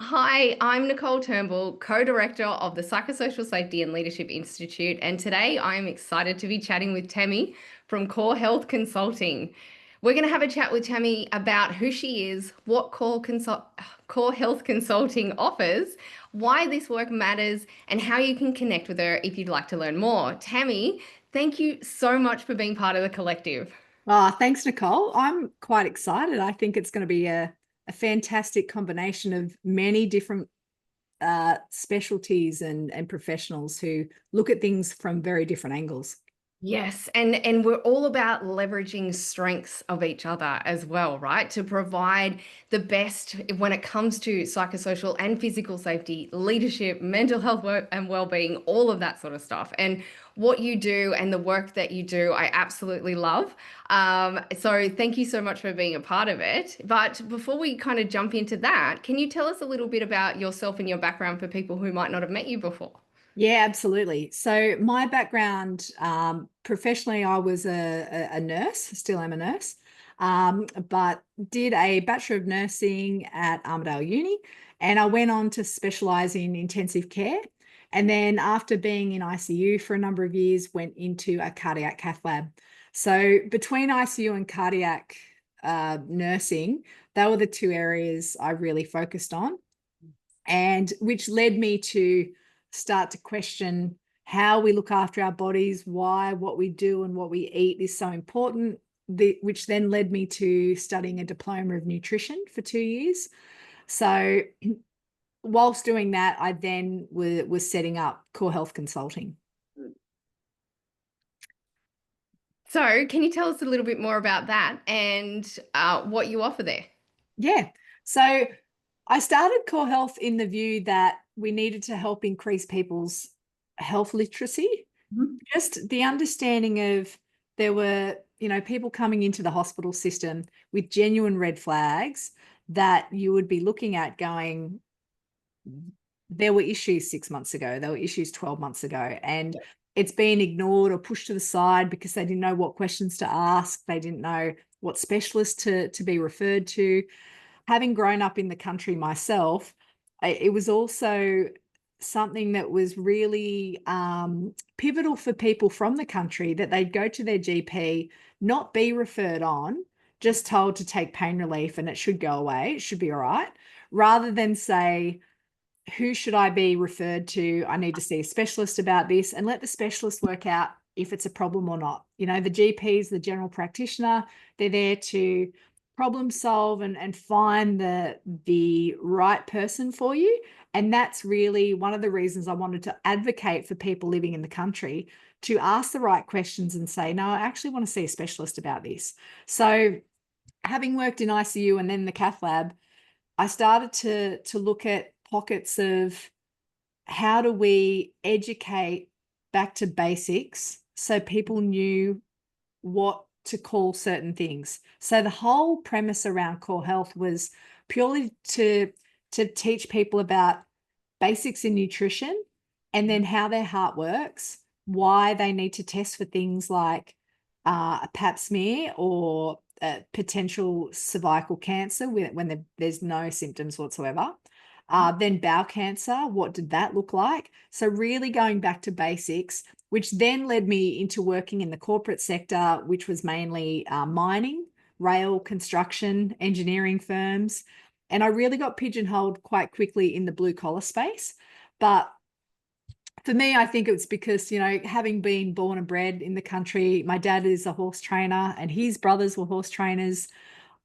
Hi, I'm Nicole Turnbull, co-director of the Psychosocial Safety and Leadership Institute, and today I'm excited to be chatting with Tammy from Core Health Consulting. We're going to have a chat with Tammy about who she is, what Core Health Consulting offers, why this work matters, and how you can connect with her if you'd like to learn more. Tammy, thank you so much for being part of the collective. Oh, thanks, Nicole. I'm quite excited. I think it's going to be a fantastic combination of many different specialties and professionals who look at things from very different angles. Yes, and we're all about leveraging strengths of each other as well, right? To provide the best when it comes to psychosocial and physical safety, leadership, mental health work and well-being, all of that sort of stuff. And what you do and the work that you do, I absolutely love. So thank you so much for being a part of it. But before we kind of jump into that, can you tell us a little bit about yourself and your background for people who might not have met you before? Yeah, absolutely. So my background, professionally, I was a nurse, still am a nurse, but did a Bachelor of Nursing at Armidale Uni, and I went on to specialise in intensive care. And then after being in ICU for a number of years, went into a cardiac cath lab. So between ICU and cardiac nursing, they were the two areas I really focused on, and which led me to start to question how we look after our bodies, why what we do and what we eat is so important, which then led me to studying a diploma of nutrition for 2 years. So whilst doing that, I then was setting up Core Health Consulting. So, can you tell us a little bit more about that and what you offer there? Yeah. So I started Core Health in the view that we needed to help increase people's health literacy, Mhm. just the understanding of there were, people coming into the hospital system with genuine red flags that you would be looking at going, there were issues 6 months ago, there were issues 12 months ago, and it's been ignored or pushed to the side because they didn't know what questions to ask. They didn't know what specialist to be referred to. Having grown up in the country myself, it was also something that was really pivotal for people from the country, that they'd go to their GP, not be referred on, just told to take pain relief and it should go away, it should be all right, rather than say, who should I be referred to? I need to see a specialist about this, and let the specialist work out if it's a problem or not. The GPs, the general practitioner, they're there to problem solve and find the right person for you. And that's really one of the reasons I wanted to advocate for people living in the country to ask the right questions and say, no, I actually want to see a specialist about this. So having worked in ICU and then the cath lab, I started to look at pockets of how do we educate back to basics so people knew what to call certain things. So the whole premise around core health was purely to teach people about basics in nutrition, and then how their heart works, why they need to test for things like a pap smear or potential cervical cancer when there's no symptoms whatsoever. Then bowel cancer, what did that look like? So really going back to basics, which then led me into working in the corporate sector, which was mainly mining, rail, construction, engineering firms. And I really got pigeonholed quite quickly in the blue collar space. But for me, I think it's because, having been born and bred in the country, my dad is a horse trainer and his brothers were horse trainers.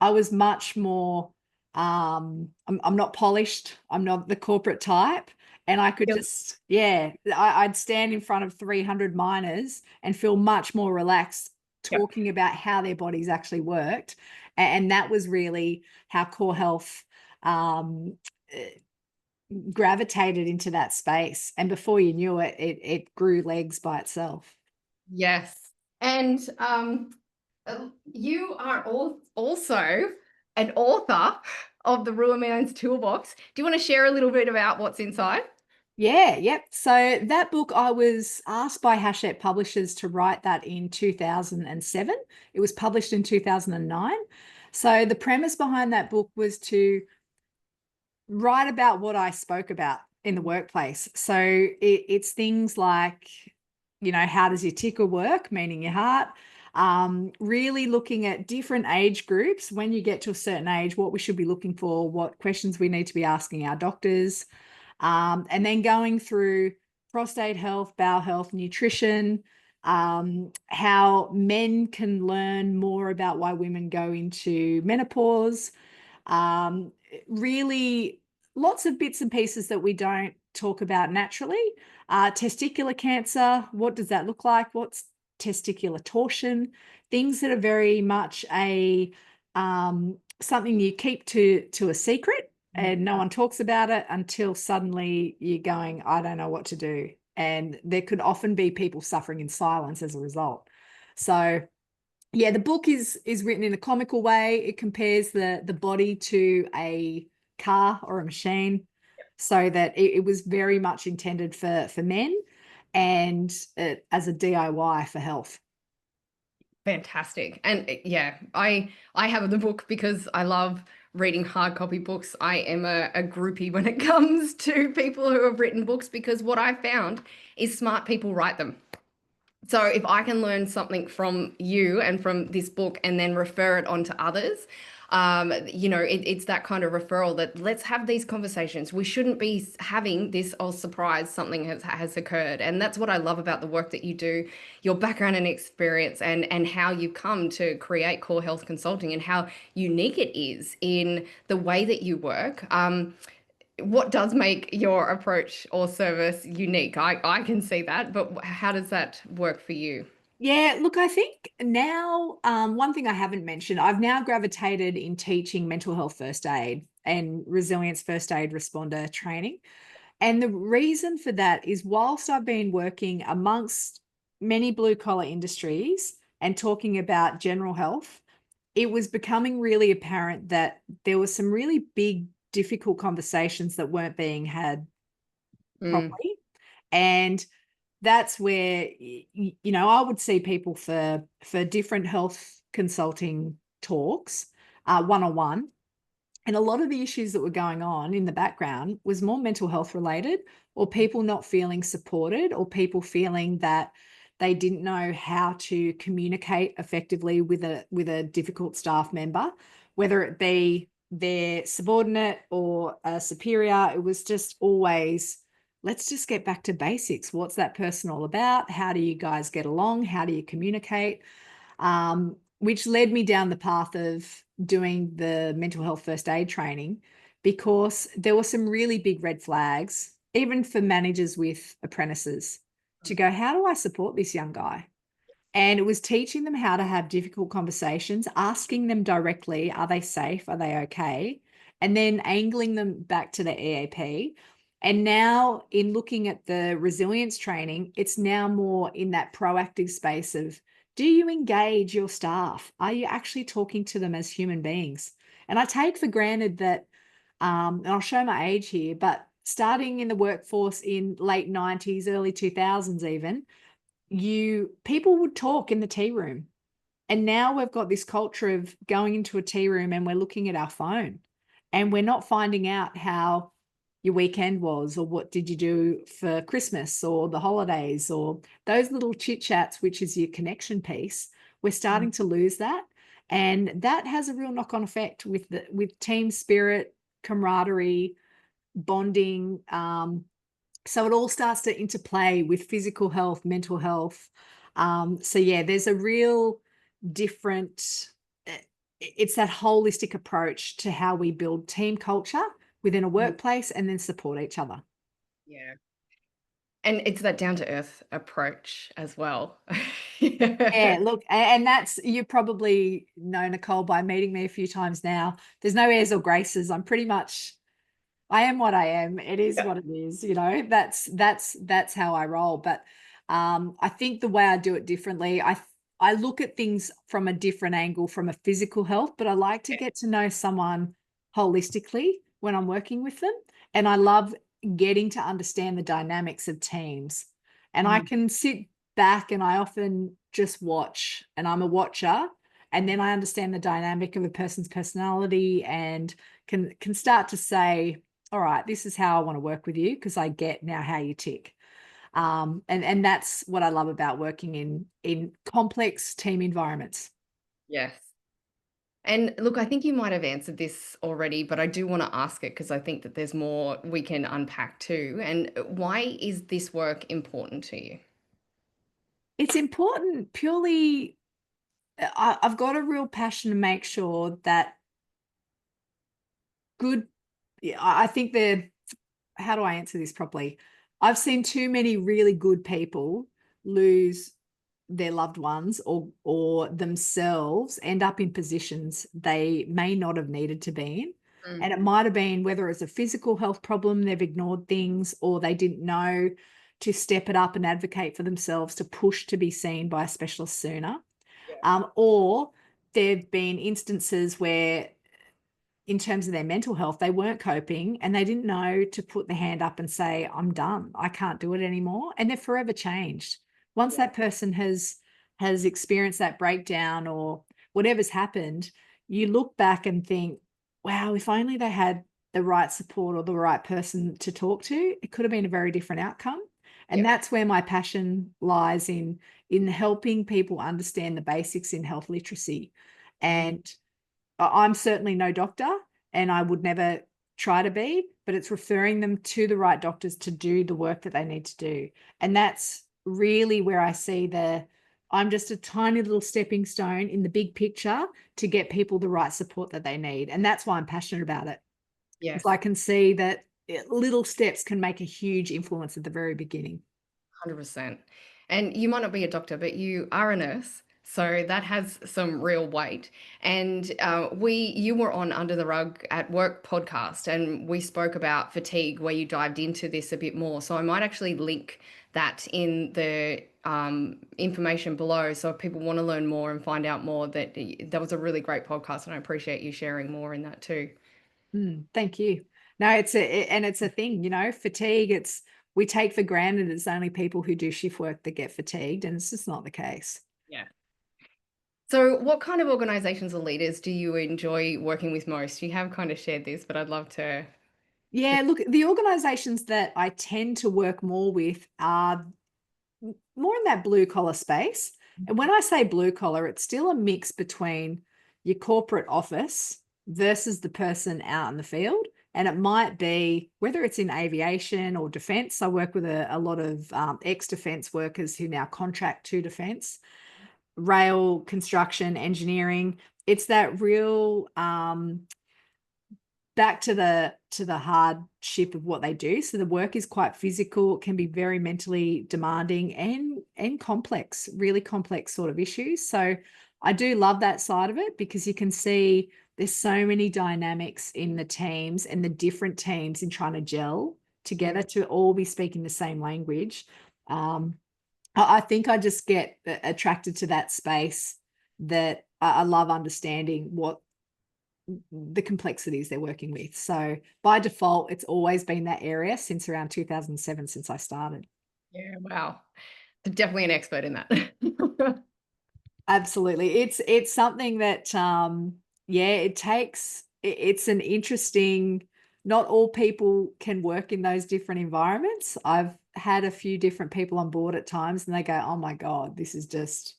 I was much more, I'm not polished. I'm not the corporate type. And I could Yep. just, yeah, I'd stand in front of 300 miners and feel much more relaxed Yep. talking about how their bodies actually worked. And that was really how core health um, gravitated into that space. And before you knew it, it grew legs by itself. Yes. And you are also an author of the Ruhrmann's Toolbox. Do you want to share a little bit about what's inside? Yeah, yep. So that book, I was asked by Hachette Publishers to write that in 2007. It was published in 2009. So the premise behind that book was to right about what I spoke about in the workplace. So it's things like, how does your ticker work, meaning your heart? Really looking at different age groups. When you get to a certain age, what we should be looking for, what questions we need to be asking our doctors, and then going through prostate health, bowel health, nutrition, how men can learn more about why women go into menopause, um, really lots of bits and pieces that we don't talk about naturally. Testicular cancer, what does that look like? What's testicular torsion? Things that are very much a something you keep to a secret, and no one talks about it until suddenly you're going, I don't know what to do. And there could often be people suffering in silence as a result. So yeah, the book is written in a comical way. It compares the body to a car or a machine, so that it was very much intended for men, and as a DIY for health. Fantastic. And yeah, I have the book because I love reading hard copy books. I am a groupie when it comes to people who have written books, because what I found is smart people write them. So if I can learn something from you and from this book and then refer it on to others, it's that kind of referral that let's have these conversations. We shouldn't be having this, oh, surprise, something has occurred. And that's what I love about the work that you do, your background and experience, and how you come to create Core Health Consulting and how unique it is in the way that you work. What does make your approach or service unique? I can see that, but how does that work for you? Yeah, look, I think now, one thing I haven't mentioned, I've now gravitated in teaching mental health first aid and resilience first aid responder training. And the reason for that is, whilst I've been working amongst many blue collar industries and talking about general health, it was becoming really apparent that there were some really big, difficult conversations that weren't being had Mm, properly. And that's where, I would see people for different health consulting talks, one-on-one. And a lot of the issues that were going on in the background was more mental health related, or people not feeling supported, or people feeling that they didn't know how to communicate effectively with a difficult staff member, whether it be their subordinate or a superior. It was just always, let's just get back to basics. What's that person all about? How do you guys get along? How do you communicate? Which led me down the path of doing the mental health first aid training, because there were some really big red flags, even for managers with apprentices, to go, how do I support this young guy? And it was teaching them how to have difficult conversations, asking them directly, are they safe? Are they okay? And then angling them back to the EAP. And now, in looking at the resilience training, it's now more in that proactive space of, do you engage your staff? Are you actually talking to them as human beings? And I take for granted that, and I'll show my age here, but starting in the workforce in late 90s, early 2000s even, people would talk in the tea room. And now we've got this culture of going into a tea room and we're looking at our phone, and we're not finding out how your weekend was, or what did you do for Christmas or the holidays, or those little chit chats, which is your connection piece. We're starting to lose that. And that has a real knock-on effect with team spirit, camaraderie, bonding. So it all starts to interplay with physical health, mental health. So yeah, there's a real different, it's that holistic approach to how we build team culture within a workplace and then support each other. yeah. And it's that down to earth approach as well. Yeah, Yeah. look, and that's, you probably know Nicole by meeting me a few times now. There's no airs or graces. I am what I am. It is what it is, that's how I roll. But I think the way I do it differently, I look at things from a different angle, from a physical health, but I like to get to know someone holistically when I'm working with them. And I love getting to understand the dynamics of teams. And I Mm. can sit back and I often just watch, and I'm a watcher. And then I understand the dynamic of a person's personality, and can start to say, all right, this is how I want to work with you because I get now how you tick. And that's what I love about working in complex team environments. Yes. And look, I think you might have answered this already, but I do want to ask it because I think that there's more we can unpack too. And why is this work important to you? It's important purely. I've got a real passion to make sure that good. Yeah, I think they're. How do I answer this properly? I've seen too many really good people lose their loved ones or themselves end up in positions they may not have needed to be in. Mm, And it might have been whether it's a physical health problem, they've ignored things, or they didn't know to step it up and advocate for themselves to push to be seen by a specialist sooner. yeah. Or there have been instances where in terms of their mental health, they weren't coping and they didn't know to put the hand up and say, I'm done. I can't do it anymore. And they're forever changed. Once Yeah. that person has experienced that breakdown or whatever's happened, you look back and think, wow, if only they had the right support or the right person to talk to, it could have been a very different outcome. And Yeah. that's where my passion lies in helping people understand the basics in health literacy. Mm, And I'm certainly no doctor and I would never try to be, but it's referring them to the right doctors to do the work that they need to do. And that's really where I see I'm just a tiny little stepping stone in the big picture to get people the right support that they need. And that's why I'm passionate about it. Because yes. I can see that little steps can make a huge influence at the very beginning. 100%. And you might not be a doctor, but you are a nurse. So that has some real weight. And you were on Under the Rug at Work podcast, and we spoke about fatigue, where you dived into this a bit more. So I might actually link that in the information below. So if people want to learn more and find out more, that was a really great podcast, and I appreciate you sharing more in that too. Thank you. No, it's a thing, fatigue. We take for granted it's only people who do shift work that get fatigued, and it's just not the case. Yeah. So, what kind of organizations or leaders do you enjoy working with most? You have kind of shared this, but I'd love to. Yeah, look, the organizations that I tend to work more with are more in that blue collar space. And when I say blue collar, it's still a mix between your corporate office versus the person out in the field. And it might be whether it's in aviation or defense. I work with a lot of ex-defense workers who now contract to defense, rail, construction, engineering. It's that real back to the hardship of what they do. So the work is quite physical, it can be very mentally demanding and complex, really complex sort of issues. So I do love that side of it because you can see there's so many dynamics in the teams and the different teams in trying to gel together to all be speaking the same language. I think I just get attracted to that space that I love understanding what the complexities they're working with. So by default, it's always been that area since around 2007, since I started. Yeah, wow. Definitely an expert in that. Absolutely. It's something that yeah, it's an interesting, not all people can work in those different environments. I've had a few different people on board at times and they go, "Oh my God, this is just,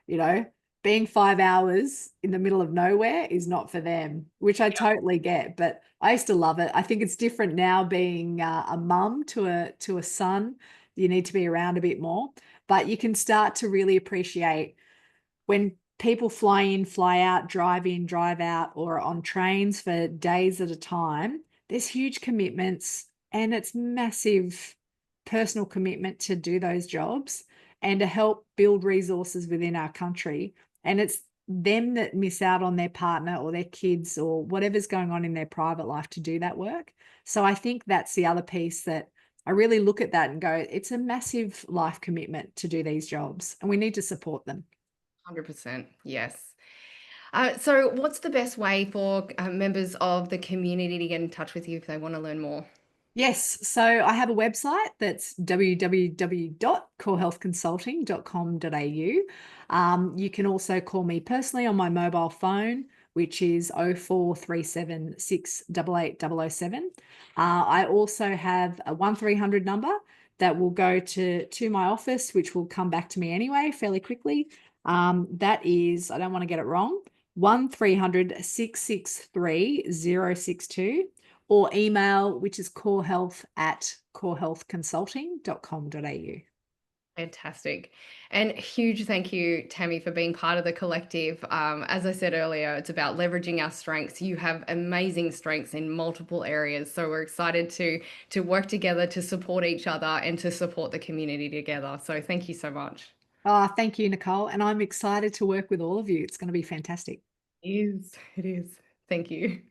you know, being 5 hours in the middle of nowhere is not for them," which I totally get, but I used to love it. I think it's different now being a mum to a son. You need to be around a bit more, but you can start to really appreciate when people fly in, fly out, drive in, drive out, or on trains for days at a time, there's huge commitments and it's massive personal commitment to do those jobs and to help build resources within our country. And it's them that miss out on their partner or their kids or whatever's going on in their private life to do that work. So I think that's the other piece that I really look at that and go, it's a massive life commitment to do these jobs and we need to support them. 100%. Yes. So, what's the best way for members of the community to get in touch with you if they want to learn more? Yes. So I have a website that's www.corehealthconsulting.com.au. You can also call me personally on my mobile phone which is 0437 688 007. I also have a 1300 number that will go to my office, which will come back to me anyway fairly quickly. That is, I don't want to get it wrong, 1300 663 062, or email, which is corehealth@corehealthconsulting.com.au. Fantastic. And huge thank you, Tammy, for being part of the collective. As I said earlier, it's about leveraging our strengths. You have amazing strengths in multiple areas. So we're excited to work together to support each other and to support the community together. So thank you so much. Oh, thank you, Nicole. And I'm excited to work with all of you. It's going to be fantastic. It is. It is. Thank you.